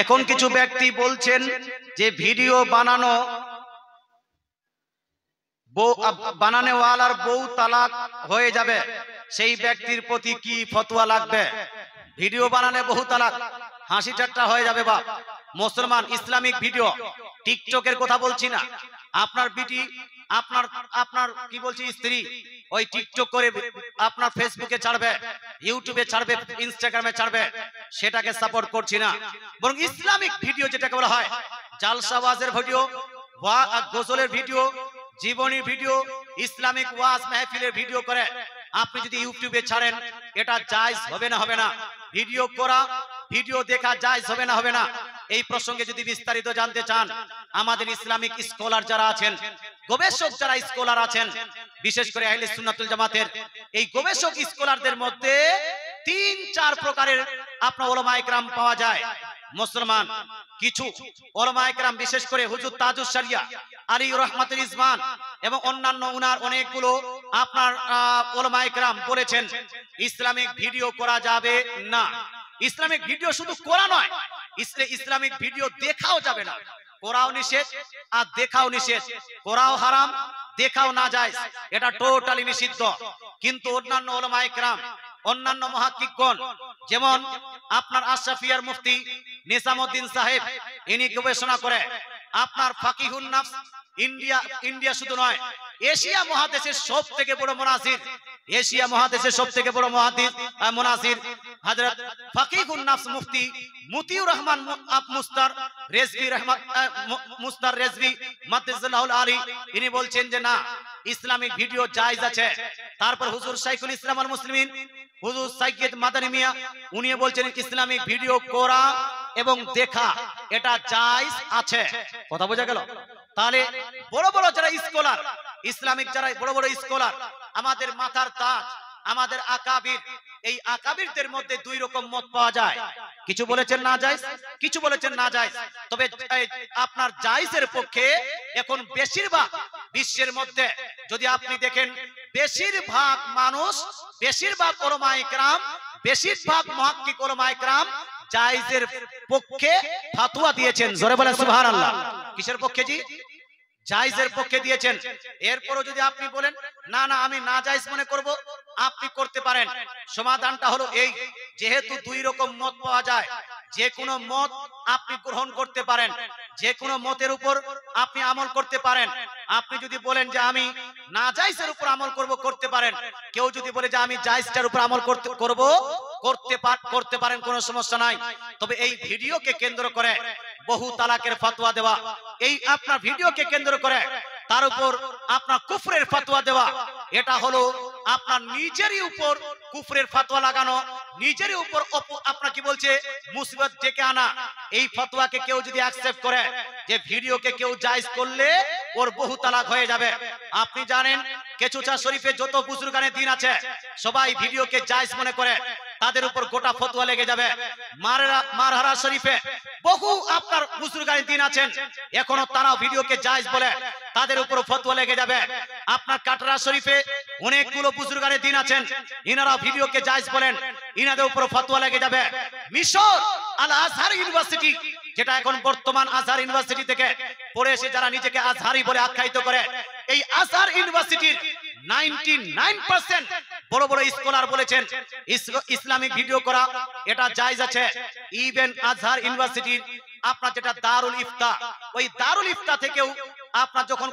এখন কিছু ব্যক্তি বলছেন যে ভিডিও বানানোওয়ালার বউ তালাক হয়ে যাবে, সেই ব্যক্তির প্রতি কি ফতোয়া লাগবে? ভিডিও বানালে বহু তালাক, হাসি ঠাট্টা হয়ে যাবে বাপ। মুসলমান ইসলামিক ভিডিও, টিকটকের কথা বলছি না। আপনার বিটি, আপনার কি বলছি স্ত্রী ওই টিকটক করে আপনার ফেসবুকে ছাড়বে, ইউটিউবে ছাড়বে, ইনস্টাগ্রামে ছাড়বে, সেটাকে সাপোর্ট করছি না। বরং ইসলামিক ভিডিও যেটাকে বলা হয় জালসাবাজের ভিডিও, গজলের ভিডিও, জীবনী ভিডিও, ইসলামিক ওয়াজ মাহফিলের ভিডিও করে আপনি যদি ইউটিউবে ছাড়েন, এটা জায়েজ হবে না? হবে না? ভিডিও করা, ভিডিও দেখা জায়েজ হবে না? হবে না? এই প্রসঙ্গে যদি বিস্তারিত জানতে চান, আমাদের ইসলামিক স্কলার যারা আছেন, গবেষক যারা স্কলার আছেন, বিশেষ করে আহলে সুন্নাতুল জামাতের এই গবেষক স্কলারদের মধ্যে ৩-৪ প্রকারের আপনার উলামায়ে কেরাম পাওয়া যায়। মুসলমান কিছু উলামায়ে কেরাম, বিশেষ করে হুজুর তাজুস শরিয়া আলী রহমাতুল ইসমান এবং অন্যান্য উনার অনেকগুলো আপনার উলামায়ে কেরাম বলেছেন ইসলামিক ভিডিও করা যাবে না। ইসলামিক ভিডিও শুধু করা নয়, ইসলামিক ভিডিও দেখাও যাবে না। করাও নিষেধ আর দেখাও নিষেধ। করাও হারাম, দেখাও না জায়েজ, এটা টোটালি নিষিদ্ধ। কিন্তু অন্যান্য উলামায়ে কেরাম, অন্যান্য মুহাক্কিকগণ, যেমন আপনার আশরাফিয়ার মুফতি নিজামউদ্দিন সাহেব, ইনি গবেষণা করে আপনার ফাকিহুন নাফস, ইন্ডিয়া শুধু নয়, এশিয়া মহাদেশের সবথেকে বড় মুনাজির, এশিয়া মহাদেশের সবথেকে বড় মুনাজির হযরত ফাকিহুন নাফস মুফতি মতিউর রহমান মুস্তার রেজভী মাদ্দাসাল্লাহুল আলী, ইনি বলছেন যে না, ইসলামিক ভিডিও জায়েজ আছে। তারপর হুজুর শাইখুল ইসলাম আল মুসলিমিন হুজুর সাইয়্যিদ মাদানী মিয়া, উনি বলছেন ইসলামিক ভিডিও করা এবং দেখা এটা জায়েজ আছে। কথা বোঝা গেল? তাহলে বড় বড় যারা স্কলার, ইসলামিক যারা বড় বড় স্কলার, আমাদের মাথার তাজ, আমাদের আকাবির, এই আকাবিরদের মধ্যে দুই রকম মত পাওয়া যায়। কিছু বলেছেন না জায়েজ, কিছু বলেছেন না জায়েজ। তবে আপনার জায়েজের পক্ষে এখন বেশিরভাগ বিশ্বের মধ্যে যদি আপনি দেখেন, বেশিরভাগ মানুষ, বেশিরভাগ উলামায়ে কেরাম, বেশিরভাগ মুহাক্কিক উলামায়ে কেরাম জায়েজের পক্ষে ফতোয়া দিয়েছেন। জোরে বলেন সুবহানাল্লাহ। কিসের পক্ষে জি? জায়েজের পক্ষে দিয়েছেন। এরপরও যদি আপনি বলেন না না আমি না জায়েজ মনে করব, আপনি করতে পারেন। সমাধানটা হলো এই, যেহেতু দুই রকম মত পাওয়া যায়, যে কোনো মত আপনি গ্রহণ করতে পারেন, যে কোনো মতের উপর আপনি আমল করতে পারেন। আপনি যদি বলেন যে আমি না জায়েজের উপর আমল করব, করতে পারেন। কেউ যদি বলে যে আমি জায়েজটার উপর আমল করতে পারেন, কোনো সমস্যা নাই। তবে এই ভিডিওকে কেন্দ্র করে বহু তালাকের ফতোয়া দেওয়া, এই আপনার ভিডিওকে কেন্দ্র করে তার উপর আপনার কুফরের ফতোয়া দেওয়া, এটা হলো আপনার নিজেরই উপর কুফরের ফতোয়া লাগানো, নিজেরই উপর আপনার কি বলছে মুসিবত ডেকে আনা। এই ফতোয়াকে কেউ যদি অ্যাকসেপ্ট করে যে ভিডিওকে কেউ জায়েজ করলে ওর বহু তালাক হয়ে যাবে। আপনি জানেন কেচুচা শরীফে যত বুজুর্গানে দিন আছে, সবাই ভিডিওকে জায়েজ মনে করে, তাদের উপর গোটা ফতোয়া লেগে যাবে। মারহারা শরীফে বহু আপনার বুজুর্গানে দিন আছেন, এখনো তারাও ভিডিওকে জায়েজ বলে, তাদের উপর ফতোয়া লেগে যাবে। আপনার কাটরা শরীফে অনেকগুলো বুজুর্গানে দিন আছেন, ইনারা ভিডিওকে জায়েজ বলেন, ইনাদের উপর ফতোয়া লেগে যাবে। মিশর আল আজহার ইউনিভার্সিটি, যেটা এখন বর্তমান আজহার ইউনিভার্সিটি থেকে পড়ে এসে যারা নিজেকে আজহারি বলে আখ্যায়িত করে, এই আজহার ইউনিভার্সিটির 99% বড় বড় স্কলার বলেছেন ইসলামিক ভিডিও করা এটা জায়েজ আছে। ইভেন আজহার ইউনিভার্সিটির আপনার যেটা দারুল ইফতা, ওই দারুল ইফতা থেকেও আপনার যখন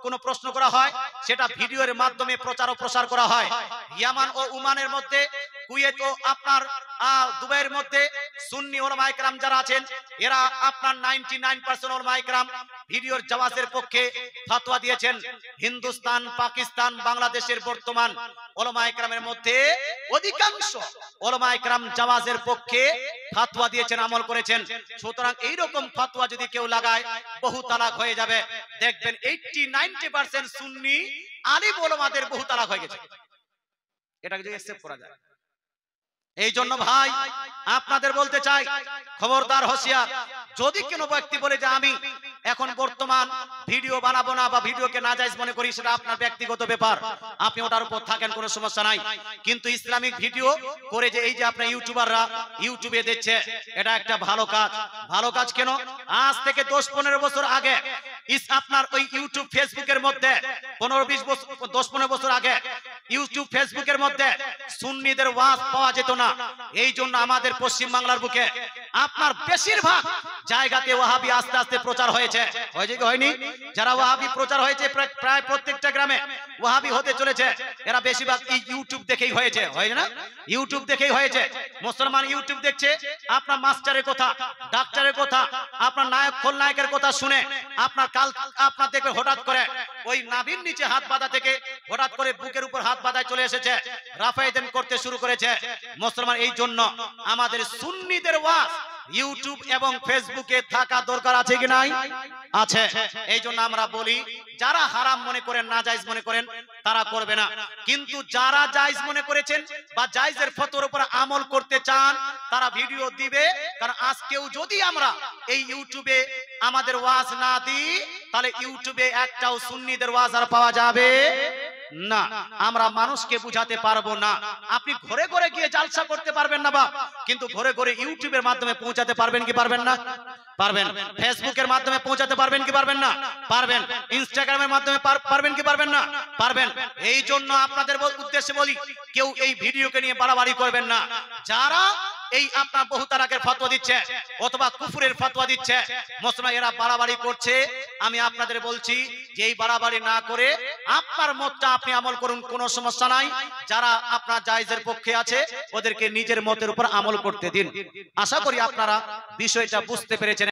কোনো প্রশ্ন করা হয়, সেটা ভিডিওর মাধ্যমে প্রচার ও প্রসার করা হয়। ইয়ামান ও ওমানের মধ্যে, কুয়েত ও আপনার দুবাইয়ের মধ্যে সুন্নি উলামায়ে কেরাম যারা আছেন, এরা আপনার 99% উলামায়ে কেরাম ভিডিওর জাওয়াজের পক্ষে ফতোয়া দিয়েছেন। হিন্দুস্তান, পাকিস্তান, বাংলাদেশের বর্তমান উলামায়ে কেরামের মধ্যে অধিকাংশ উলামায়ে কেরাম জাওয়াজের পক্ষে ফতোয়া দিয়েছেন, আমল করেছেন। সুতরাং এই রকম ফতোয়া যদি কেউ লাগায়, বহু তালাক হয়ে যাবে। দেখবেন 80-90% সুন্নি আলিম উলামাদের বহু তালাক হয়ে গেছে। এটাকে যদি অ্যাকসেপ্ট করা যায়। এই জন্য ভাই আপনাদের বলতে চাই, খবরদার, হুঁশিয়ার। যদি কোনো ব্যক্তি বলে যে আমি এখন বর্তমান ভিডিও বানাবো না বা ভিডিওকে নাজায়েজ মনে করি, সেটা আপনার ব্যক্তিগত ব্যাপার, আপনি ওটার উপর থাকেন, কোনো সমস্যা নাই। কিন্তু ইসলামিক ভিডিও করে যে এই যে আপনার ইউটিউবাররা ইউটিউবে দিচ্ছে, এটা একটা ভালো কাজ। ভালো কাজ কেন? আজ থেকে 10-15 বছর আগে আপনার ওই ইউটিউব ফেসবুকের মধ্যে 15-20 বছর 10-15 বছর আগে ইউটিউব ফেসবুকের মধ্যে সুন্নিদের ওয়াজ পাওয়া যেত না। এই জন্য আমাদের পশ্চিম বাংলার বুকে আপনার বেশিরভাগ জায়গাতে ওয়াহাবি আস্তে আস্তে প্রচার হয়েছে। হয়েছে কি হয়নি? যারা ওয়াহাবি প্রচার হয়েছে প্রায় প্রত্যেকটা গ্রামে ওয়াহাবি হতে চলেছে, এরা বেশিরভাগ এই ইউটিউব দেখেই হয়েছে, হয় না? ইউটিউব দেখেই হয়েছে। মুসলমান ইউটিউব দেখছে, আপনার মাস্টারের কথা, ডাক্তারের কথা, আপনার নায়ক খলনায়কের কথা শুনে আপনার দেখবে হঠাৎ করে ওই নাভির নিচে হাত বাঁধা থেকে হঠাৎ করে বুকের উপর হাত বাঁধায় চলে এসেছে, রাফায়েদান করতে শুরু করেছে মুসলমান। এই জন্য আমাদের সুন্নিদের ওয়াজ ইউটিউব এবং ফেসবুকে থাকা দরকার আছে কি নাই? আছে। এই জন্য আমরা বলি, যারা হারাম মনে করেন, নাজায়েজ মনে করেন, তারা করবে না। কিন্তু যারা জায়েজ মনে করেছেন বা জায়েজের ফতোয়ার উপর আমল করতে চান, তারা ভিডিও দিবে। কারণ আজকেও যদি আমরা এই ইউটিউবে আমাদের ওয়াজ না দিই, তাহলে ইউটিউবে একটাও সুন্নিদের ওয়াজ আর পাওয়া যাবে না। আমরা মানুষকে বুঝাতে পারবো না। আপনি ঘরে ঘরে গিয়ে জালসা করতে পারবেন না বাপ, কিন্তু ঘরে ঘরে ইউটিউবের মাধ্যমে পৌঁছাতে পারবেন কি পারবেন না? পারবেন। ফেসবুকের মাধ্যমে পৌঁছাতে পারবেন কি পারবেন না? পারবেন। ইনস্টাগ্রামের মাধ্যমে পারবেন কি পারবেন না? পারবেন। এই জন্য আপনাদের উদ্দেশ্যে বলি, কেউ এই ভিডিওকে নিয়ে বাড়াবাড়ি করবেন না। যারা এই আপনার বহু তালাকের ফতোয়া দিচ্ছে অথবা কুফরের ফতোয়া দিচ্ছে, মুসলমান এরা বাড়াবাড়ি করছে। আমি আপনাদের বলছি যে এই বাড়াবাড়ি না করে আপনার মতটা আপনি আমল করুন, কোনো সমস্যা নাই। যারা আপনার জায়েজের পক্ষে আছে, ওদেরকে নিজের মতের উপর আমল করতে দিন। আশা করি আপনারা বিষয়টা বুঝতে পেরেছেন।